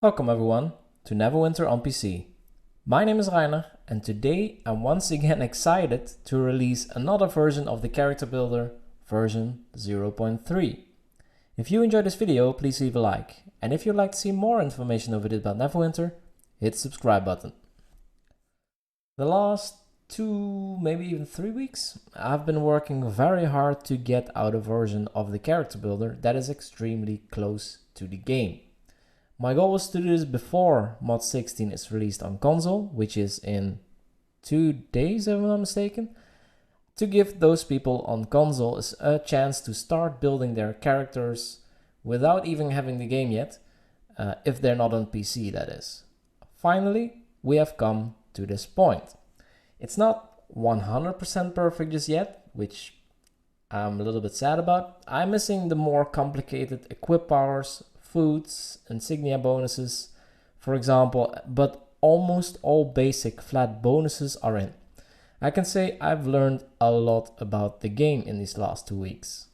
Welcome everyone to Neverwinter on PC. My name is Rainer and today I'm once again excited to release another version of the character builder, version 0.3. If you enjoyed this video, please leave a like, and if you'd like to see more information over this about Neverwinter, hit the subscribe button. The last 2, maybe even 3 weeks, I've been working very hard to get out a version of the character builder that is extremely close to the game. My goal was to do this before mod 16 is released on console, which is in 2 days if I'm not mistaken, to give those people on console a chance to start building their characters without even having the game yet, if they're not on PC that is. Finally, we have come to this point. It's not 100% perfect just yet, which I'm a little bit sad about. I'm missing the more complicated equip powers, foods, insignia bonuses, for example, but almost all basic flat bonuses are in. I can say I've learned a lot about the game in these last 2 weeks.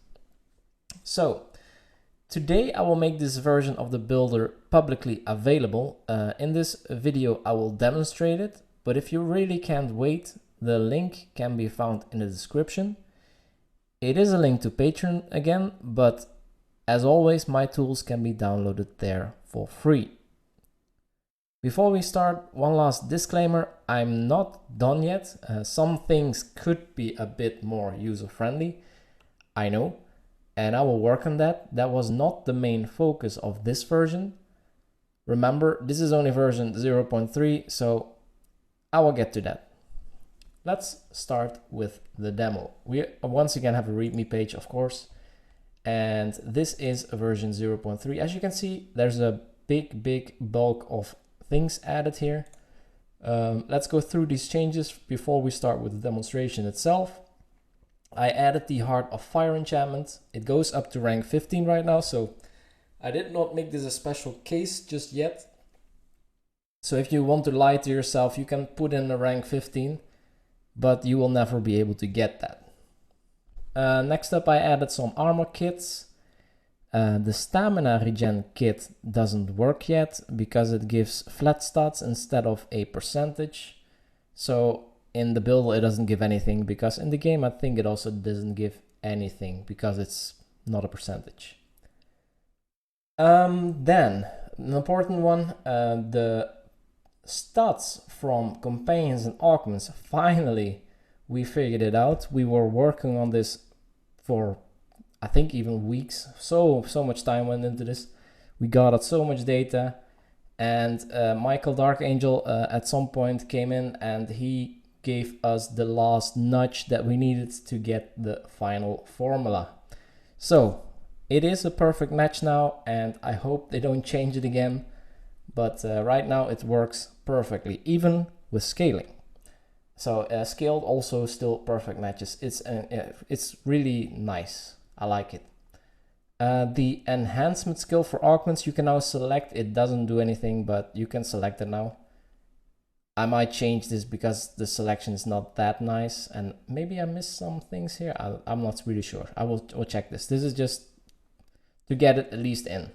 So, today I will make this version of the builder publicly available. In this video I will demonstrate it, but if you really can't wait, the link can be found in the description. It is a link to Patreon again, but as always, my tools can be downloaded there for free. Before we start, one last disclaimer, I'm not done yet. Some things could be a bit more user-friendly, I know, and I will work on that. That was not the main focus of this version. Remember, this is only version 0.3, so I will get to that. Let's start with the demo. We once again have a README page, of course. And this is a version 0.3. As you can see, there's a big bulk of things added here. Let's go through these changes before we start with the demonstration itself. I added the Heart of Fire enchantment. It goes up to rank 15 right now, so I did not make this a special case just yet. So if you want to lie to yourself, you can put in a rank 15, but you will never be able to get that. Next up, I added some armor kits. The stamina regen kit doesn't work yet because it gives flat stats instead of a percentage. So in the build it doesn't give anything, because in the game I think it also doesn't give anything because it's not a percentage. Then, an important one, the stats from companions and augments. Finally, we figured it out. We were working on this for I think even weeks. So much time went into this. We gathered so much data, and Michael Darkangel at some point came in and he gave us the last nudge that we needed to get the final formula. So it is a perfect match now, and I hope they don't change it again, but right now it works perfectly, even with scaling. So scaled also still perfect matches. It's really nice. I like it. The enhancement skill for augments you can now select. It doesn't do anything, but you can select it now. I might change this because the selection is not that nice, and maybe I missed some things here. I'm not really sure. I will check this. This is just to get it at least in.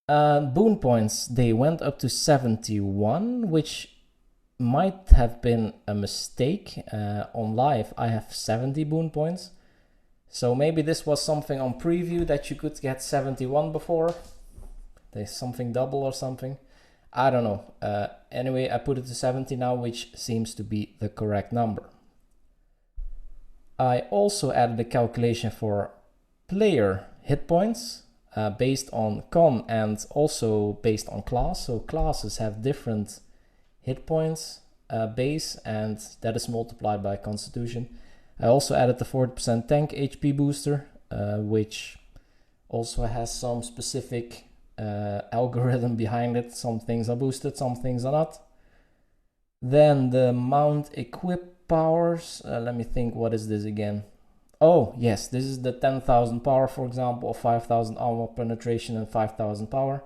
Boon points, they went up to 71, which might have been a mistake. On live I have 70 boon points, so maybe this was something on preview that you could get 71 before. There's something double or something, I don't know. Anyway, I put it to 70 now, which seems to be the correct number. I also added a calculation for player hit points based on con and also based on class. So classes have different hit points base, and that is multiplied by constitution. I also added the 40% tank HP booster, which also has some specific algorithm behind it. Some things are boosted, some things are not. Then the mount equip powers, let me think, what is this again? Oh yes, this is the 10,000 power, for example, 5,000 armor penetration and 5,000 power.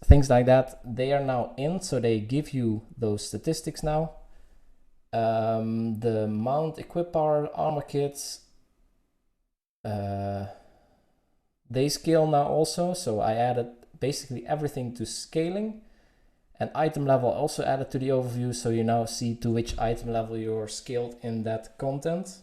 Things like that, they are now in, so they give you those statistics now. The mount equip power armor kits, they scale now also, so I added basically everything to scaling. And item level also added to the overview, so you now see to which item level you're scaled in that content.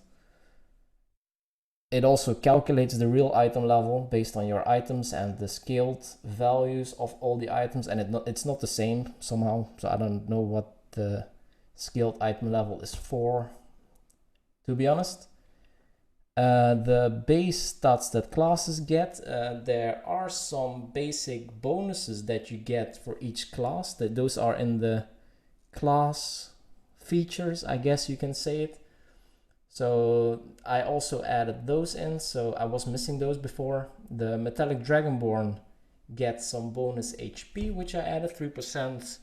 It also calculates the real item level based on your items and the scaled values of all the items, and it's not the same somehow, so I don't know what the scaled item level is for, to be honest. The base stats that classes get, there are some basic bonuses that you get for each class. Those are in the class features, I guess you can say it. So I also added those in, so I was missing those before. The Metallic Dragonborn gets some bonus HP, which I added 3%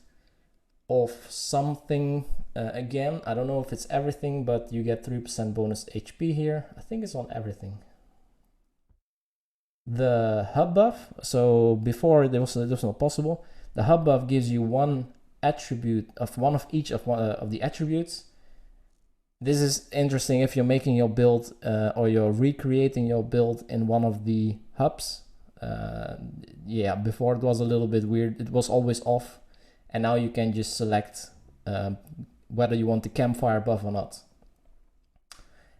of something. Again, I don't know if it's everything, but you get 3% bonus HP here. I think it's on everything. The hub buff, so before it was not possible. The hub buff gives you one attribute of one of each of the attributes. This is interesting if you're making your build or you're recreating your build in one of the hubs. Yeah, before it was a little bit weird. It was always off, and now you can just select whether you want the campfire buff or not.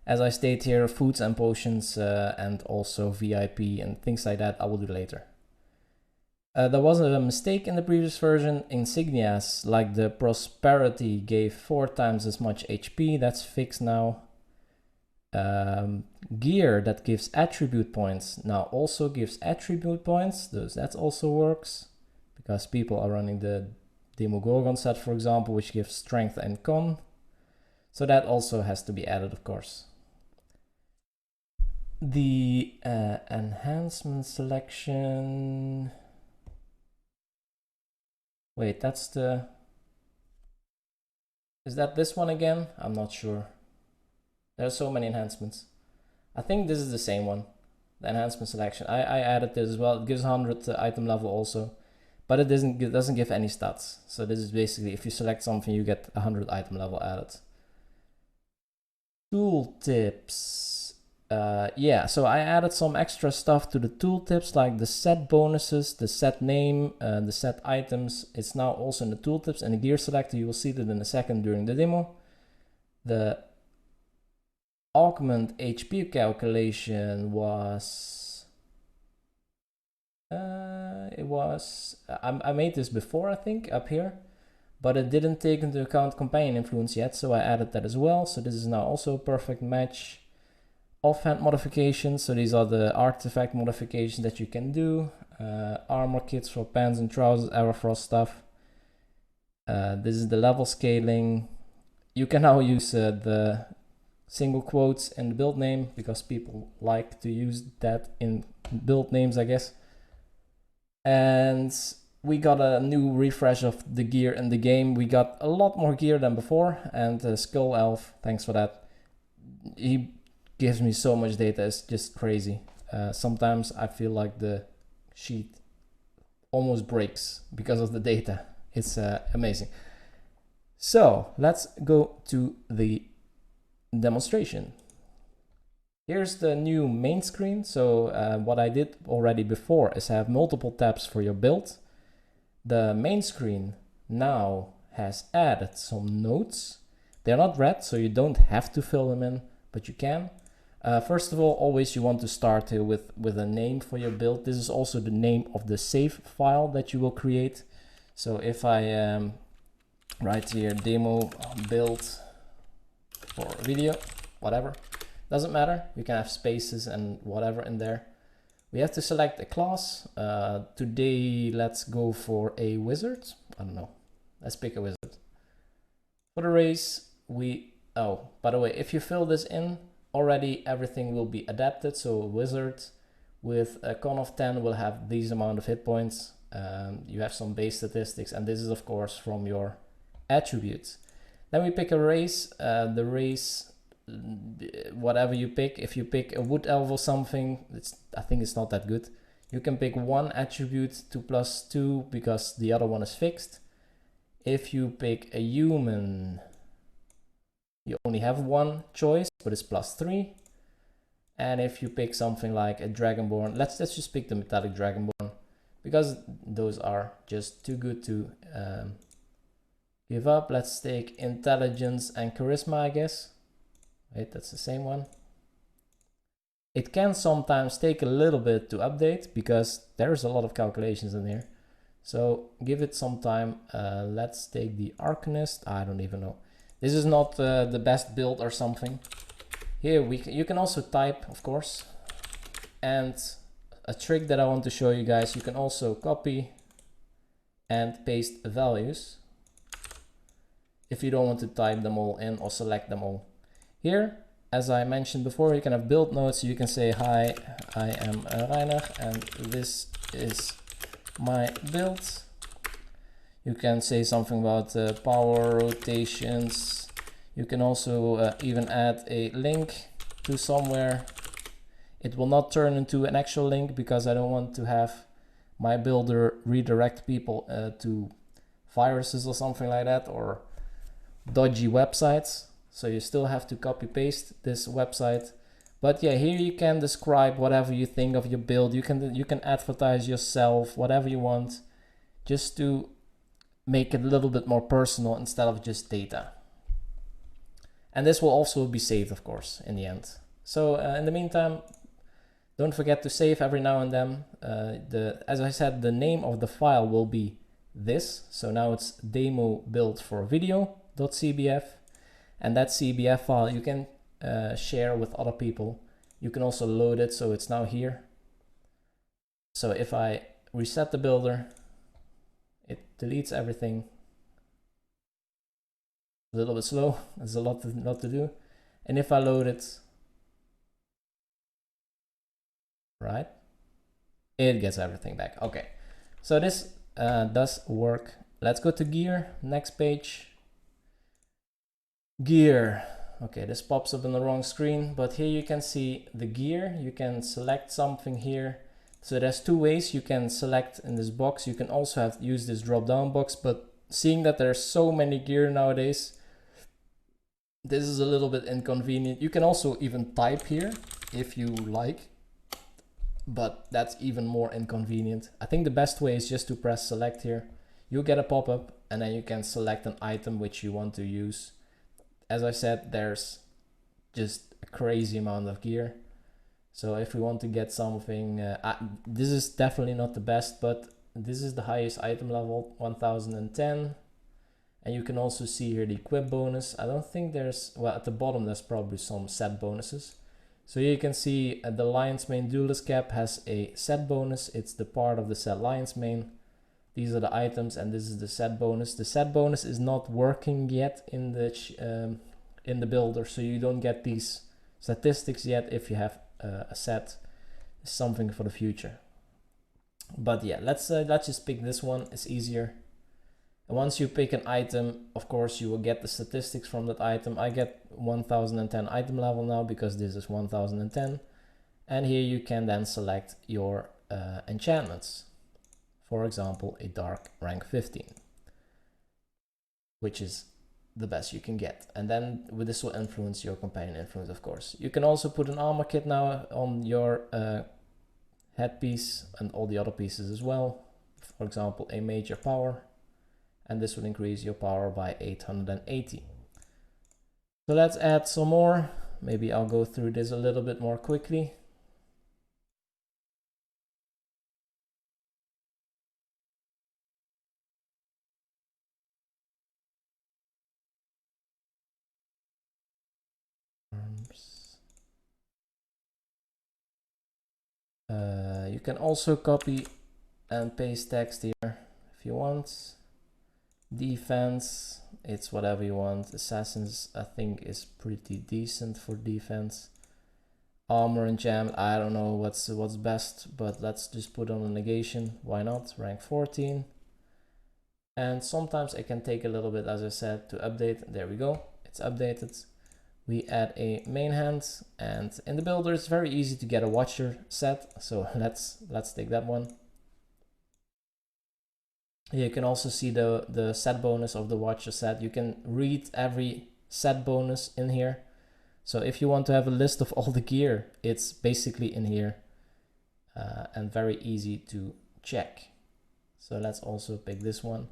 As I state here, foods and potions and also VIP and things like that I will do later. There was a mistake in the previous version. Insignias, like the prosperity, gave 4 times as much HP. That's fixed now. Gear that gives attribute points now also gives attribute points. That also works because people are running the Demogorgon set, for example, which gives strength and con. So that also has to be added, of course. The enhancement selection. Wait, that's the... Is that this one again? I'm not sure. There are so many enhancements. I think this is the same one. The enhancement selection. I added this as well. It gives 100 item level also. But it doesn't give any stats. So this is basically, if you select something, you get 100 item level added. Tooltips. Yeah, so I added some extra stuff to the tooltips, like the set bonuses, the set name, the set items. It's now also in the tooltips and the gear selector. You will see that in a second during the demo. The augment HP calculation was... I made this before, I think, up here. But it didn't take into account companion influence yet, so I added that as well. So this is now also a perfect match. Offhand modifications, so these are the artifact modifications that you can do. Armor kits for pants and trousers, Everfrost stuff. This is the level scaling. You can now use the single quotes in the build name because people like to use that in build names, I guess. And we got a new refresh of the gear in the game. We got a lot more gear than before, and Skull Elf, thanks for that. He gives me so much data, it's just crazy. Sometimes I feel like the sheet almost breaks because of the data. It's amazing. So let's go to the demonstration. Here's the new main screen. So what I did already before is have multiple tabs for your build. The main screen now has added some notes. They're not red, so you don't have to fill them in, but you can. First of all, always you want to start with a name for your build. This is also the name of the save file that you will create. So if I write here demo build for video, whatever, doesn't matter. You can have spaces and whatever in there. We have to select a class. Today, let's go for a wizard. I don't know. Let's pick a wizard. For the race, oh, by the way, if you fill this in, already everything will be adapted. So a wizard with a con of 10 will have these amount of hit points. You have some base statistics, and this is of course from your attributes. Then we pick a race. The race, whatever you pick. If you pick a wood elf or something, I think it's not that good. You can pick one attribute to +2 because the other one is fixed. If you pick a human, you only have one choice, but it's +3. And if you pick something like a Dragonborn, let's just pick the Metallic Dragonborn, because those are just too good to give up. Let's take intelligence and charisma, I guess. Wait, that's the same one. It can sometimes take a little bit to update because there's a lot of calculations in here. So give it some time. Let's take the Arcanist. I don't even know. This is not the best build or something. Here you can also type, of course. And a trick that I want to show you guys, you can also copy and paste values if you don't want to type them all in or select them all. Here, as I mentioned before, you can have build notes. You can say, hi, I am Reiner and this is my build. You can say something about power rotations. You can also even add a link to somewhere. It will not turn into an actual link because I don't want to have my builder redirect people to viruses or something like that, or dodgy websites. So you still have to copy paste this website. But yeah, here you can describe whatever you think of your build. You can advertise yourself, whatever you want, just to make it a little bit more personal instead of just data. And this will also be saved, of course, in the end. So in the meantime, don't forget to save every now and then. As I said, the name of the file will be this. So now it's demo build for video.cbf. And that CBF file you can share with other people. You can also load it, so it's now here. So if I reset the builder, it deletes everything. A little bit slow, there's a lot to do. And if I load it, right, it gets everything back. Okay, so this does work. Let's go to gear, next page. Gear. Okay, this pops up on the wrong screen, but here you can see the gear. You can select something here. So there's two ways you can select in this box. You can also use this drop down box, but seeing that there's so many gear nowadays, this is a little bit inconvenient. You can also even type here if you like, but that's even more inconvenient. I think the best way is just to press select here. You get a pop-up and then you can select an item which you want to use. As I said, there's just a crazy amount of gear. So if we want to get something, this is definitely not the best, but this is the highest item level, 1010. And you can also see here the equip bonus. I don't think there's, well, at the bottom there's probably some set bonuses. So here you can see the Lion's Mane Duelist Cap has a set bonus. It's the part of the set Lion's Mane. These are the items and this is the set bonus. The set bonus is not working yet in the builder, so you don't get these statistics yet if you have a set. It's something for the future. But yeah, let's just pick this one. It's easier. And once you pick an item, of course, you will get the statistics from that item. I get 1010 item level now because this is 1010. And here you can then select your enchantments. For example, a dark rank 15, which is the best you can get. And then with this will influence your companion influence, of course. You can also put an armor kit now on your headpiece and all the other pieces as well. For example, a major power, and this will increase your power by 880. So let's add some more. Maybe I'll go through this a little bit more quickly. You can also copy and paste text here if you want. Defense, it's whatever you want. Assassins, I think, is pretty decent for defense. Armor enchantment, I don't know what's best, but let's just put on a negation. Why not? Rank 14. And sometimes it can take a little bit, as I said, to update. There we go, it's updated. We add a main hand, and in the builder it's very easy to get a watcher set. So let's take that one. You can also see the set bonus of the watcher set. You can read every set bonus in here. So if you want to have a list of all the gear, it's basically in here and very easy to check. So let's also pick this one.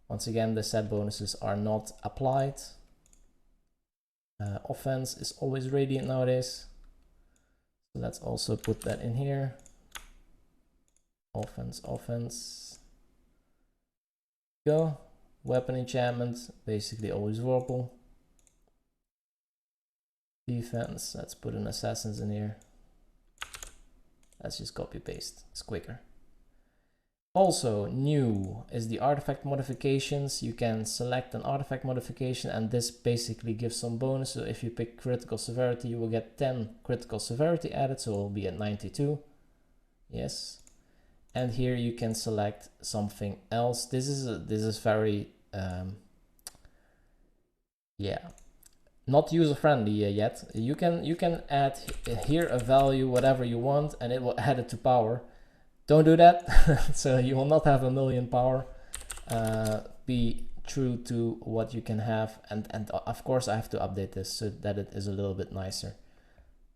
Once again, the set bonuses are not applied. Offense is always radiant nowadays. So let's also put that in here. Offense. Go. Weapon enchantment, basically always Vorpal. Defense, let's put an Assassins in here. Let's just copy paste, it's quicker. Also new is the artifact modifications. You can select an artifact modification and this basically gives some bonus. So if you pick critical severity, you will get 10 critical severity added, so it will be at 92. Yes. And here you can select something else. This is very yeah, not user friendly yet. You can add here a value whatever you want and it will add it to power. Don't do that. So you will not have 1,000,000 power. Be true to what you can have, and of course I have to update this so that it is a little bit nicer.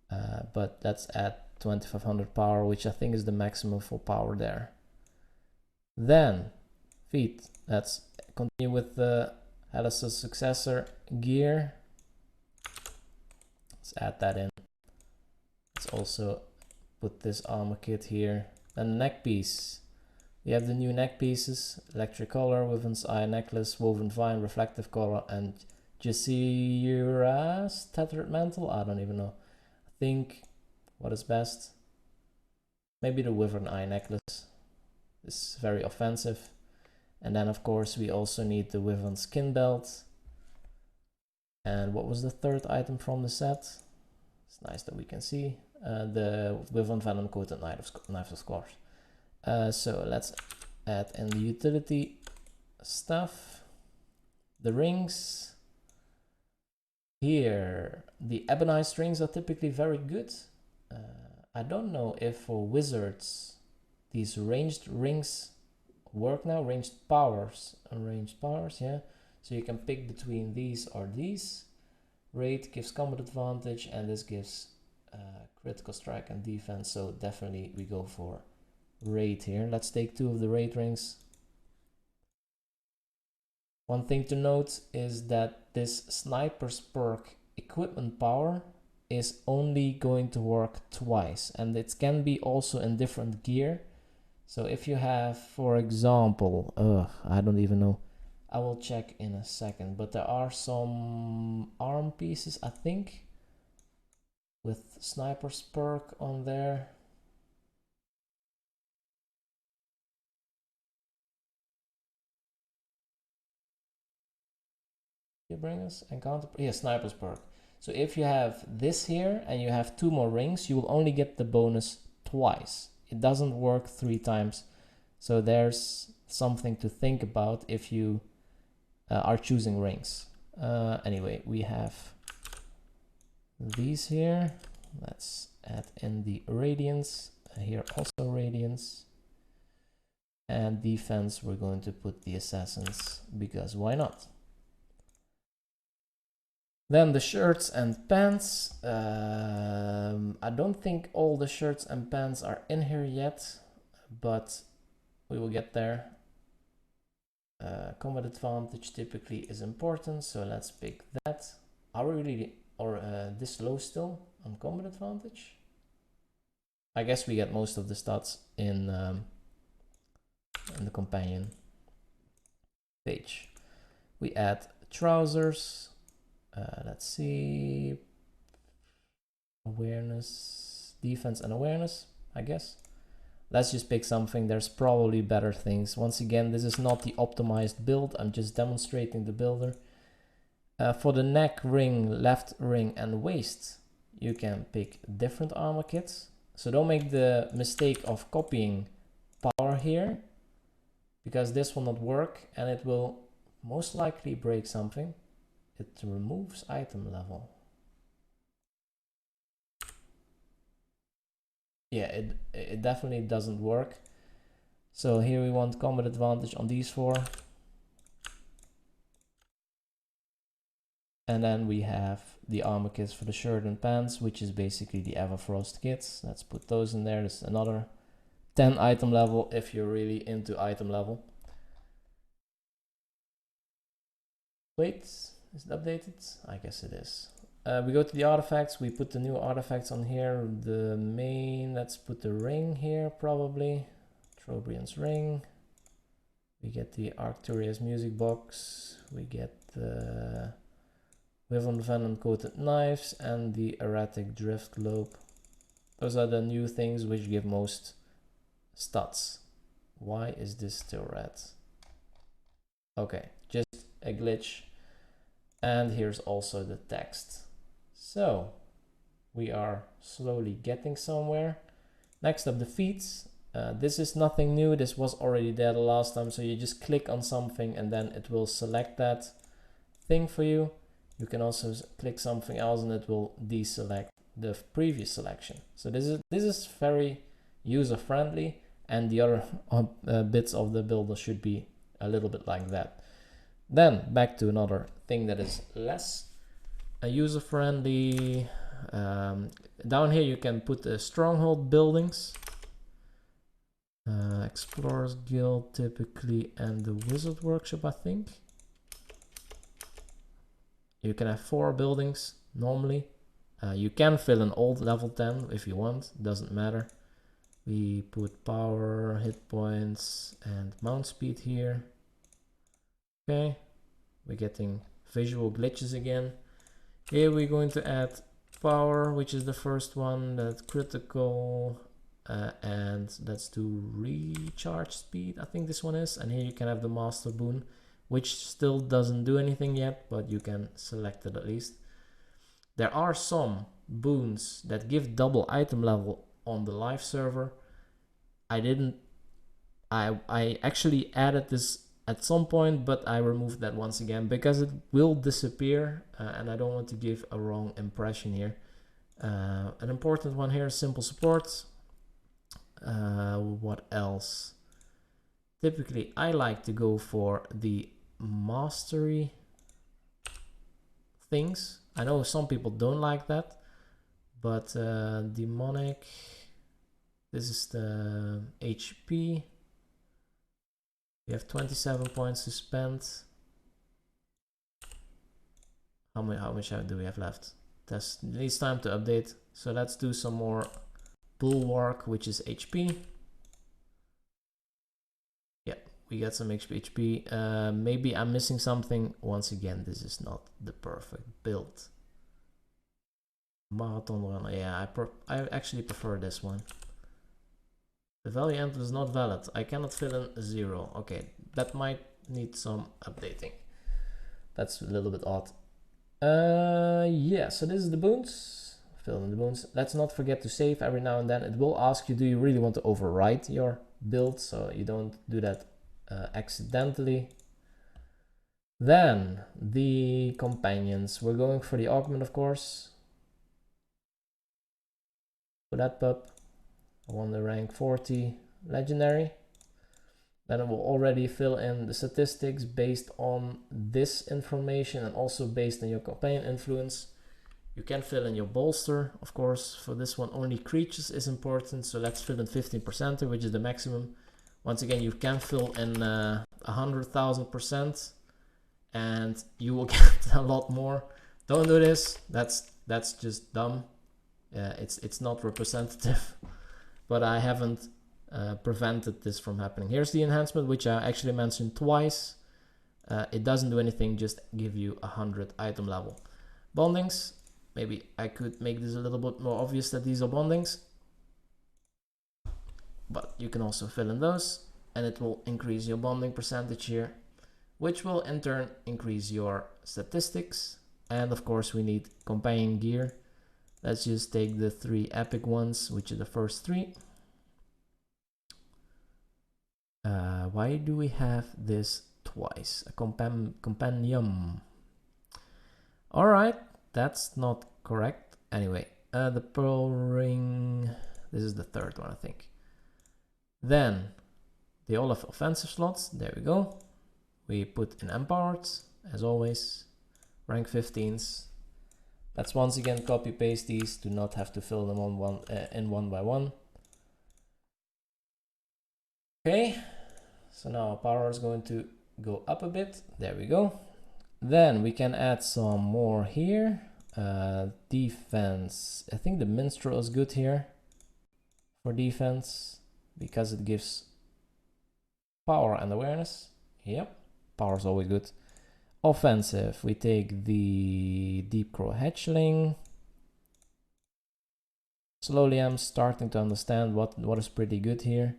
But let's add 2500 power, which I think is the maximum for power there. Then feet. Let's continue with the Hellas's successor gear. Let's add that in. Let's also put this armor kit here. And the neck piece. We have the new neck pieces: electric collar, Wyvern's eye necklace, woven vine, reflective collar, and Jasira's tethered mantle. I don't even know. I think what is best? Maybe the Wyvern eye necklace. This is very offensive. And then of course we also need the Wyvern skin belt. And what was the third item from the set? It's nice that we can see. The Wyvern venom coated knives of course. So let's add in the utility stuff. The rings. Here, the ebonized rings are typically very good. I don't know if for wizards these ranged rings work now. Ranged powers, yeah. So you can pick between these or these. Raid gives combat advantage and this gives critical strike and defense. So definitely we go for raid here. Let's take 2 of the raid rings. One thing to note is that this sniper's perk equipment power is only going to work twice, and it can be also in different gear. So if you have, for example, I don't even know, I will check in a second, but there are some arm pieces, I think, with sniper's perk on there. You bring us encounter, yeah, sniper's perk. So if you have this here and you have 2 more rings, you will only get the bonus twice. It doesn't work 3 times. So there's something to think about if you are choosing rings. Anyway, we have these here. Let's add in the radiance. Here also radiance. And defense, we're going to put the assassins because why not? Then the shirts and pants. I don't think all the shirts and pants are in here yet, but we will get there. Combat advantage typically is important, so let's pick that. Are we really this low still on combat advantage? I guess we get most of the stats in the companion page. We add trousers. Let's see, awareness, defense and awareness, I guess. Let's just pick something. There's probably better things. Once again, this is not the optimized build. I'm just demonstrating the builder. For the neck, ring, left ring and waist, you can pick different armor kits. So don't make the mistake of copying power here, because this will not work and it will most likely break something. It removes item level. Yeah, it definitely doesn't work. So here we want combat advantage on these 4. And then we have the armor kits for the shirt and pants, which is basically the Everfrost kits. Let's put those in there. There's another 10 item level if you're really into item level. Wait, is it updated? I guess it is. We go to the artifacts, we put the new artifacts on here. The main, let's put the ring here probably. Trobriand's ring. We get the Arcturia's music box. We get the Wyvern Venom coated knives and the erratic drift globe. Those are the new things which give most stats. Why is this still red? Okay, just a glitch. And here's also the text. So we are slowly getting somewhere. Next up, the feats. This is nothing new. This was already there the last time. So you just click on something and then it will select that thing for you. You can also click something else and it will deselect the previous selection. So this is very user friendly, and the other bits of the builder should be a little bit like that. Then back to another thing that is less user friendly. Down here you can put the stronghold buildings, Explorers Guild typically, and the Wizard Workshop, I think. You can have 4 buildings normally. You can fill an old level 10 if you want, doesn't matter. We put power, hit points, and mount speed here. Okay, we're getting visual glitches again. Here we're going to add power, which is the first one, that's critical, and let's do recharge speed, I think this one is. And here you can have the master boon, which still doesn't do anything yet, but you can select it at least. There are some boons that give double item level on the live server. I actually added this at some point, but I removed that once again because it will disappear, and I don't want to give a wrong impression here. An important one here is simple support. What else? Typically I like to go for the mastery things. I know some people don't like that, but demonic, this is the HP. We have 27 points to spend. How much do we have left? It needs time to update. So let's do some more bulwark, which is HP. Yeah, we got some HP. Maybe I'm missing something. Once again, this is not the perfect build. Marathon runner. Yeah, I actually prefer this one. The value enter is not valid. I cannot fill in 0. Okay, that might need some updating. That's a little bit odd. Yeah, so this is the boons. Fill in the boons. Let's not forget to save every now and then. It will ask you, do you really want to overwrite your build? So you don't do that accidentally. Then the companions. We're going for the augment, of course. For that pup. I want the rank 40 legendary. Then it will already fill in the statistics based on this information and also based on your companion influence. You can fill in your bolster, of course. For this one, only creatures is important. So let's fill in 15%, which is the maximum. Once again, you can fill in 100,000%, and you will get a lot more. Don't do this. That's just dumb. It's not representative. But I haven't prevented this from happening. Here's the enhancement, which I actually mentioned twice. It doesn't do anything, just give you 100 item level. Bondings, maybe I could make this a little bit more obvious that these are bondings. But you can also fill in those, and it will increase your bonding percentage here, which will in turn increase your statistics. And of course we need companion gear. Let's just take the 3 epic ones, which are the first 3. Why do we have this twice? A compendium. Alright, that's not correct. Anyway, the pearl ring. This is the 3rd one, I think. Then, the Olaf offensive slots. There we go. We put in empowered, as always. Rank 15s. Let's once again copy paste these, do not have to fill them on one by one. Okay, so now our power is going to go up a bit. There we go. Then we can add some more here. Defense. I think the minstrel is good here for defense because it gives power and awareness. Yep, power is always good. Offensive, we take the Deep Crow Hatchling. Slowly I'm starting to understand what is pretty good here.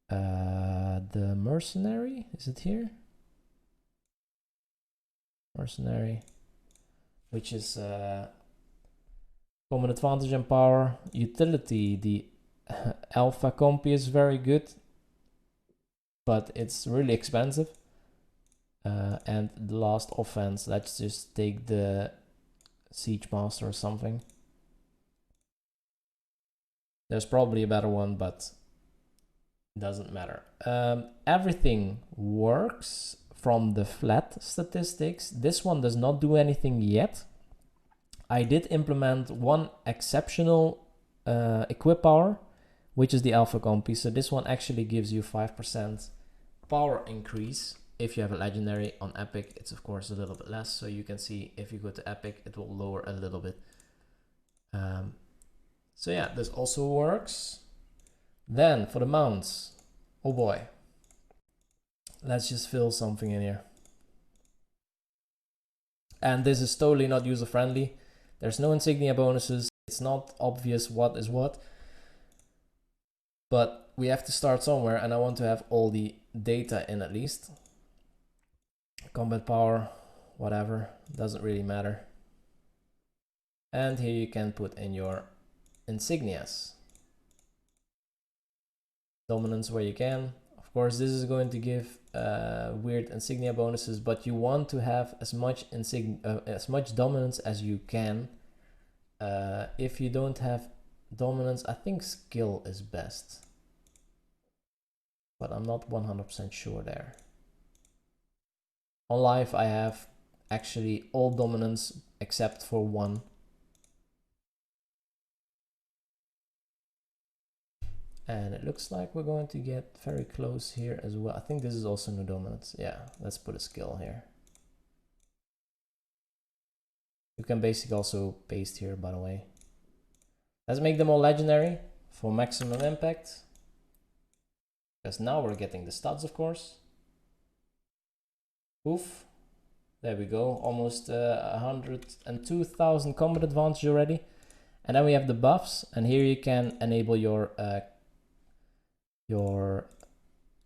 The Mercenary, is it here? Mercenary, which is common advantage and power. Utility, the Alpha Compy is very good, but it's really expensive. And the last offense, let's just take the Siege Master or something. There's probably a better one, but it doesn't matter. Everything works from the flat statistics. This one does not do anything yet. I did implement one exceptional equip power, which is the Alpha Compy. So this one actually gives you 5% power increase. If you have a legendary. On epic, it's of course a little bit less. So you can see if you go to epic, it will lower a little bit. So yeah, this also works. Then for the mounts, oh boy. Let's just fill something in here. And this is totally not user friendly. There's no insignia bonuses. It's not obvious what is what. But we have to start somewhere, and I want to have all the data in at least. Combat power, whatever, doesn't really matter. And here you can put in your insignias. Dominance where you can. Of course, this is going to give weird insignia bonuses, but you want to have as much dominance as you can. If you don't have dominance, I think skill is best, but I'm not 100% sure there. On live, I have actually all dominance except for one. And it looks like we're going to get very close here as well. I think this is also no dominance. Yeah, let's put a skill here. You can basically also paste here, by the way. Let's make them all legendary for maximum impact. Because now we're getting the stats, of course. Oof. There we go. Almost 102,000 combat advantage already. And then we have the buffs. And here you can enable your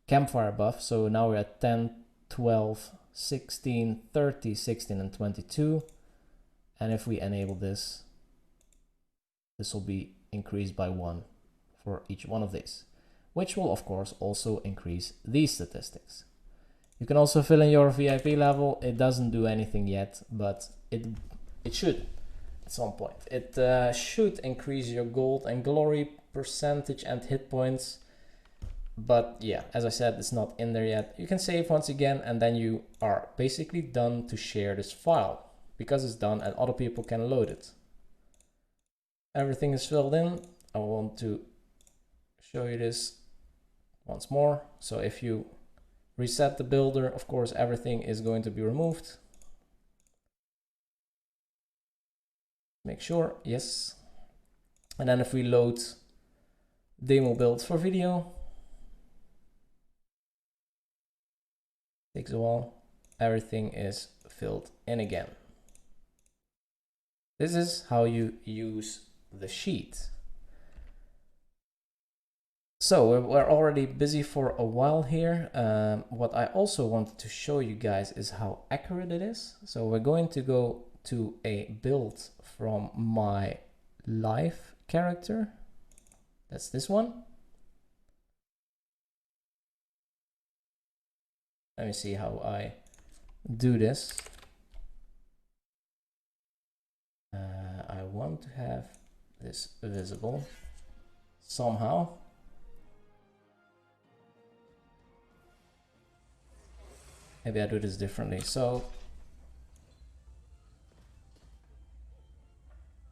campfire buff. So now we're at 10, 12, 16, 30, 16, and 22. And if we enable this, this will be increased by 1 for each one of these, which will of course also increase these statistics. You can also fill in your VIP level. It doesn't do anything yet, but it should at some point. It should increase your gold and glory percentage and hit points. But yeah, as I said, it's not in there yet. You can save once again, and then you are basically done to share this file because it's done and other people can load it. Everything is filled in. I want to show you this once more. So if you reset the builder, of course, everything is going to be removed. Make sure, yes. And then if we load demo build for video, takes a while, everything is filled in again. This is how you use the sheet. So we're already busy for a while here. What I also wanted to show you guys is how accurate it is. So we're going to go to a build from my live character. That's this one. Let me see how I do this. I want to have this visible somehow. Maybe I do this differently. So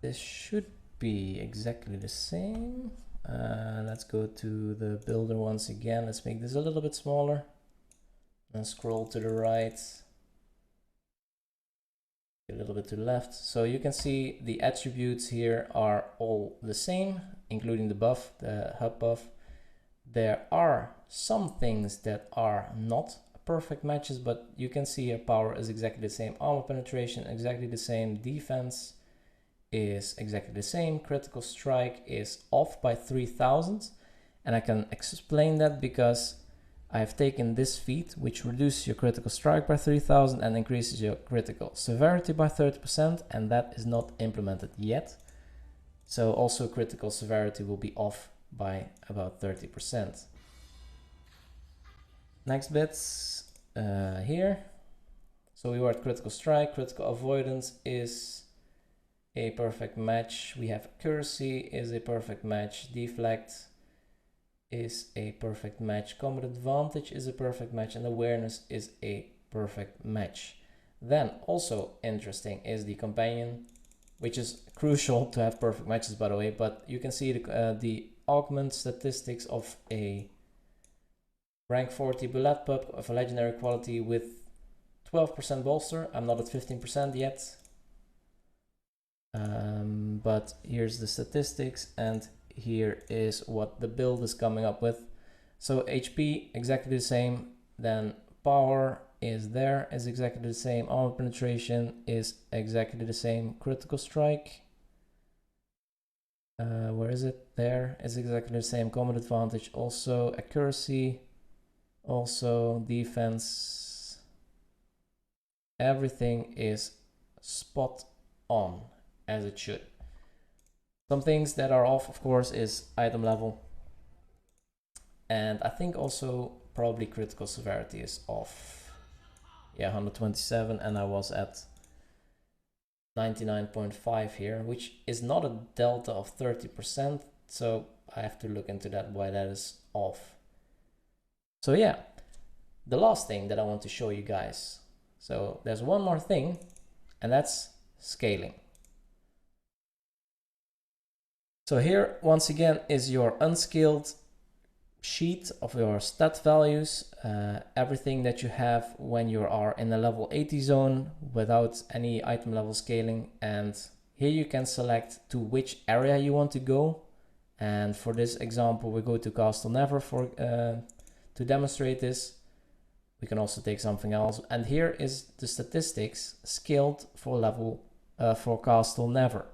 this should be exactly the same. Let's go to the builder once again. Let's make this a little bit smaller and scroll to the right, a little bit to the left. So you can see the attributes here are all the same, including the buff, the hub buff. There are some things that are not perfect matches, but you can see her power is exactly the same, armor penetration exactly the same, defense is exactly the same, critical strike is off by 3000, and I can explain that because I have taken this feat which reduces your critical strike by 3000 and increases your critical severity by 30%, and that is not implemented yet. So also critical severity will be off by about 30%. Next bits here. So we were at critical strike, critical avoidance is a perfect match. We have accuracy is a perfect match, deflect is a perfect match, combat advantage is a perfect match, and awareness is a perfect match. Then also interesting is the companion, which is crucial to have perfect matches, by the way, but you can see the augment statistics of a rank 40 bullet pup of a legendary quality with 12% bolster. I'm not at 15% yet. But here's the statistics, and here is what the build is coming up with. So HP exactly the same, then power is there, is exactly the same, armor penetration is exactly the same, critical strike, where is it? There is exactly the same, combat advantage also, accuracy, also defense, everything is spot on as it should. Some things that are off, of course, is item level, and I think also probably critical severity is off. Yeah, 127, and I was at 99.5 here, which is not a delta of 30%, so I have to look into that, why that is off. So yeah, the last thing that I want to show you guys. So there's one more thing, and that's scaling. So here, once again, is your unscaled sheet of your stat values, everything that you have when you are in a level 80 zone without any item level scaling. And here you can select to which area you want to go. And for this example, we go to Castle Never to demonstrate this. We can also take something else. And here is the statistics scaled for for Castle Never.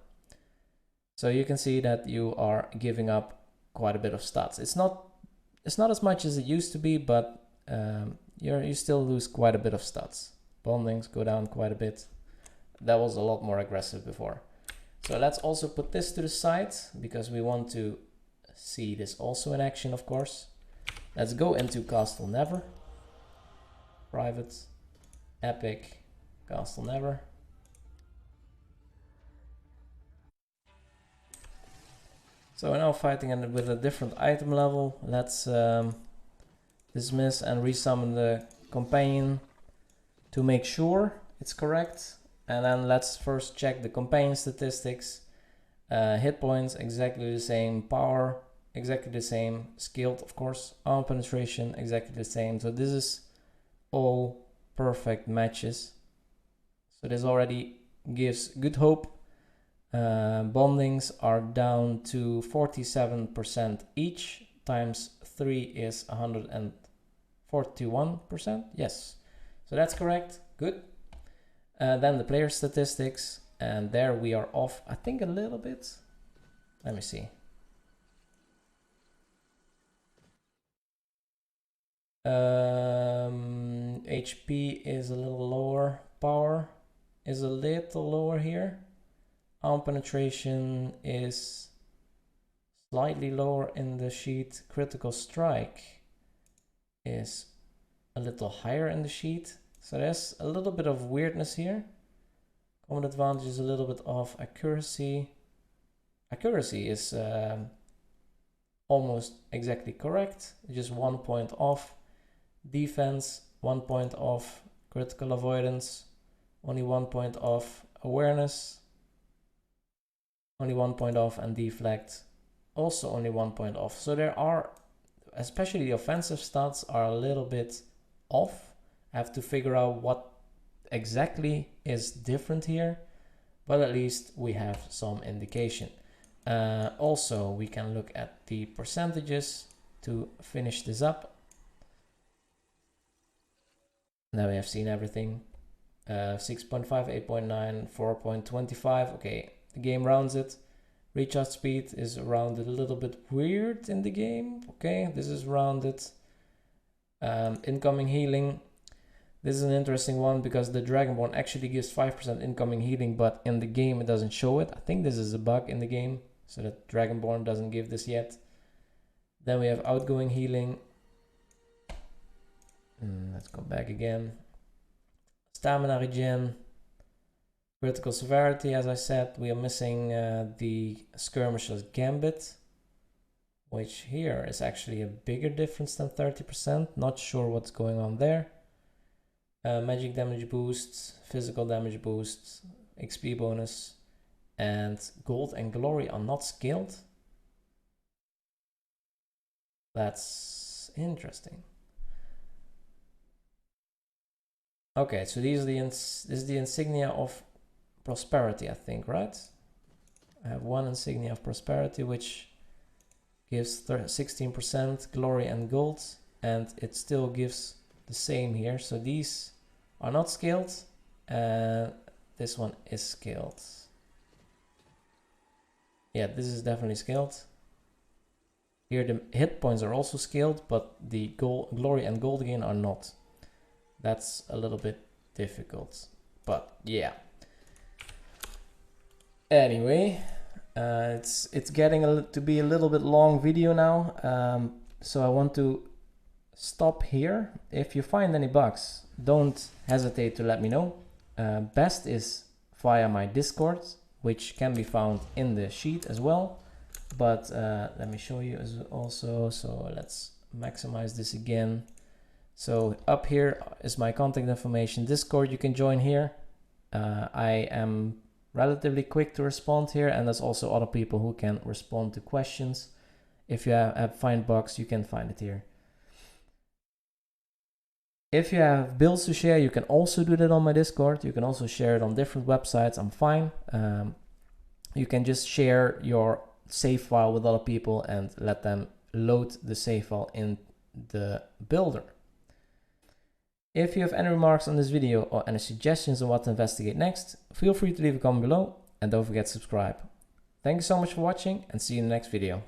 So you can see that you are giving up quite a bit of stats. It's not as much as it used to be, but you still lose quite a bit of stats. Bondings go down quite a bit. That was a lot more aggressive before. So let's also put this to the side because we want to see this also in action, of course. Let's go into Castle Never. Private, Epic, Castle Never. So we're now fighting with a different item level. Let's dismiss and resummon the companion to make sure it's correct. And then let's first check the companion statistics. Hit points exactly the same, power exactly the same, skilled of course, armor penetration exactly the same. So this is all perfect matches. So this already gives good hope. Bondings are down to 47% each, times 3 is 141%. Yes, so that's correct. Good. Then the player statistics, and there we are off, I think, a little bit. Let me see. HP is a little lower, power is a little lower here. Arm penetration is slightly lower in the sheet. Critical strike is a little higher in the sheet. So there's a little bit of weirdness here. Combat advantage is a little bit off. Accuracy is almost exactly correct. Just 1 point off. Defense 1 point off. Critical avoidance only 1 point off. Awareness only 1 point off, and deflect also only 1 point off. So there are, especially the offensive stats are a little bit off. I have to figure out what exactly is different here, but at least we have some indication. Also, we can look at the percentages to finish this up. Now we have seen everything. 6.5, 8.9, 4.25. Okay, the game rounds it. Recharge speed is rounded a little bit weird in the game. Okay, this is rounded. Incoming healing. This is an interesting one because the Dragonborn actually gives 5% incoming healing, but in the game it doesn't show it. I think this is a bug in the game, so that Dragonborn doesn't give this yet. Then we have outgoing healing. Let's go back again. Stamina regen. Critical severity, as I said, we are missing the Skirmisher's Gambit, which here is actually a bigger difference than 30%. Not sure what's going on there. Magic damage boosts, physical damage boosts, XP bonus, and gold and glory are not scaled. That's interesting. Okay, so these are this is the insignia of prosperity, I think, right? I have one insignia of prosperity which gives 16% glory and gold, and it still gives the same here. So these are not scaled, and this one is scaled. Yeah, this is definitely scaled. Here the hit points are also scaled, but the glory and gold gain are not. That's a little bit difficult, but yeah. Anyway, it's getting to be a little bit long video now, so I want to stop here. If you find any bugs, don't hesitate to let me know. Best is via my Discord, which can be found in the sheet as well. But let me show you as also. So let's maximize this again. So up here is my contact information. Discord, you can join here. I am relatively quick to respond here, and there's also other people who can respond to questions. If you find bugs, you can find it here. If you have builds to share, you can also do that on my Discord. You can also share it on different websites. I'm fine. You can just share your save file with other people and let them load the save file in the builder. If you have any remarks on this video or any suggestions on what to investigate next, feel free to leave a comment below, and don't forget to subscribe. Thank you so much for watching, and see you in the next video.